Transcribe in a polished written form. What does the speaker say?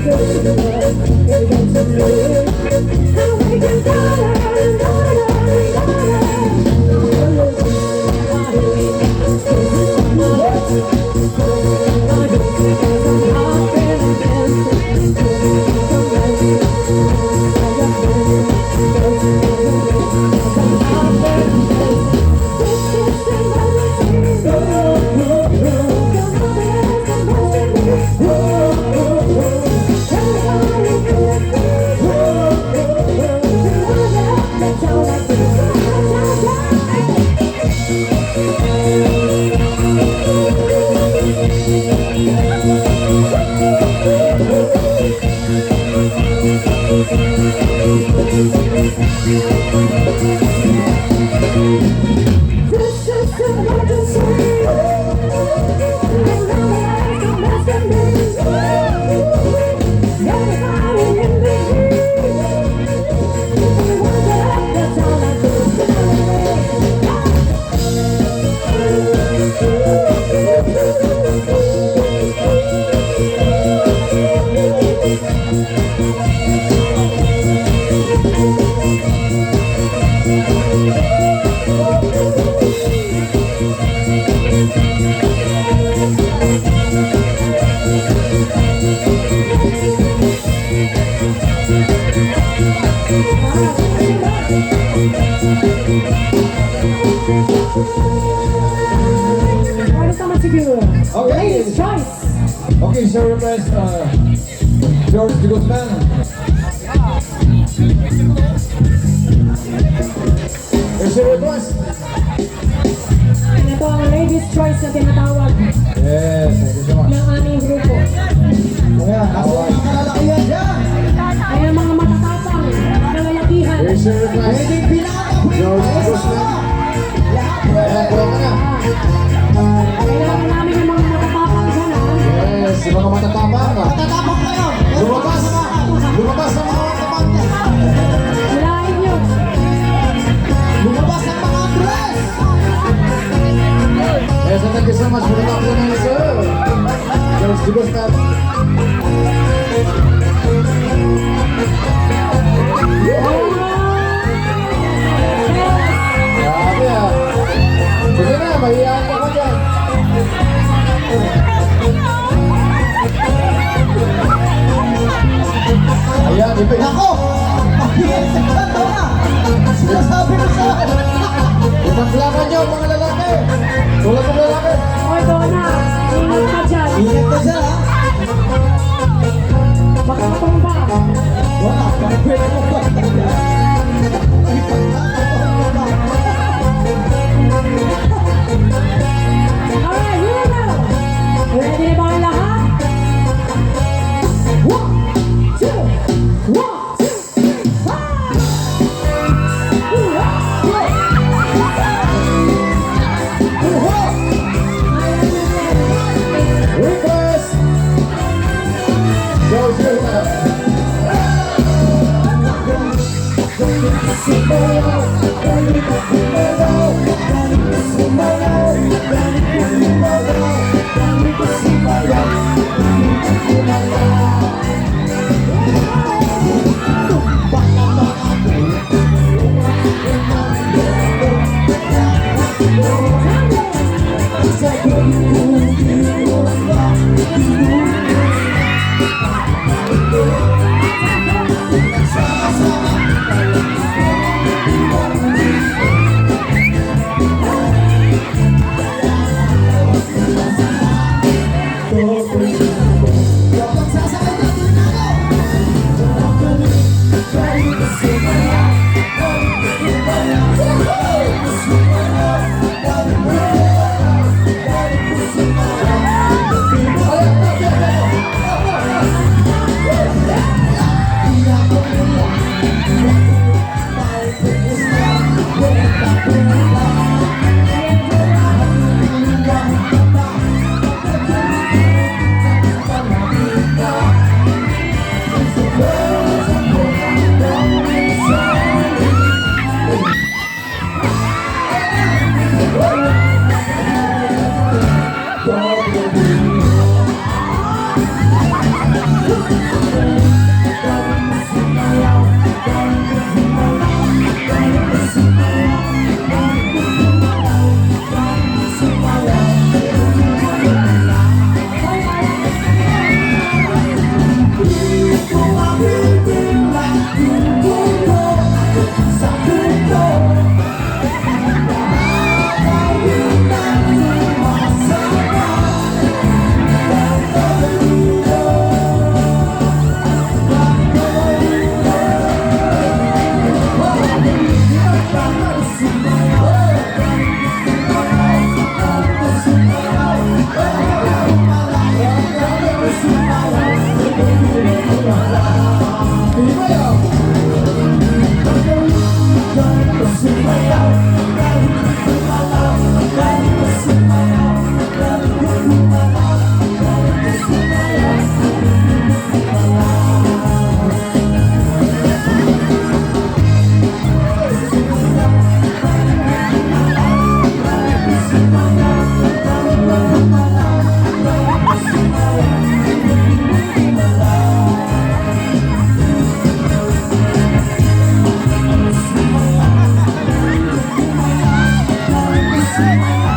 Okay. Okay, so request George Guzman. There's a request. Ito ang ladies' choice na tinatawag Yes, thank you so much. ng aming grupo. Ayan, ako ang kalalakihan dyan. Ay ang mga matatapang kalalakihan. There's a request. George Guzman. Ayan, puro ka na. Kailangan namin yung mga matatapang dyan, ha? Yes, yung mga matatapang. Tatapang kayo! Lumabas! Lumabas ang mga kapatid! Hilahin nyo. Lumabas ang mga dress! Yes, thank you so much for the compliment, sir. George Guzman. Grabe ah. Sige na, mahiyaan ka ka dyan. Ayan, ipin. Nako! Mabigat sa kanto na! Sinasabi mo sa akin! Ipaglaban nyo, mga lalaki. Tulad ng lalaki. O, Donna, ingat ka dyan. Ingat ka dyan, ha? Baka matumba. Wala, pag-pwede mo ba? Ay, pagkakataon mo ba? Alright, here we go. Ready na ba ang lahat? 1, 2, 1, 2, 5. Request. George Guzman. tayo. Sing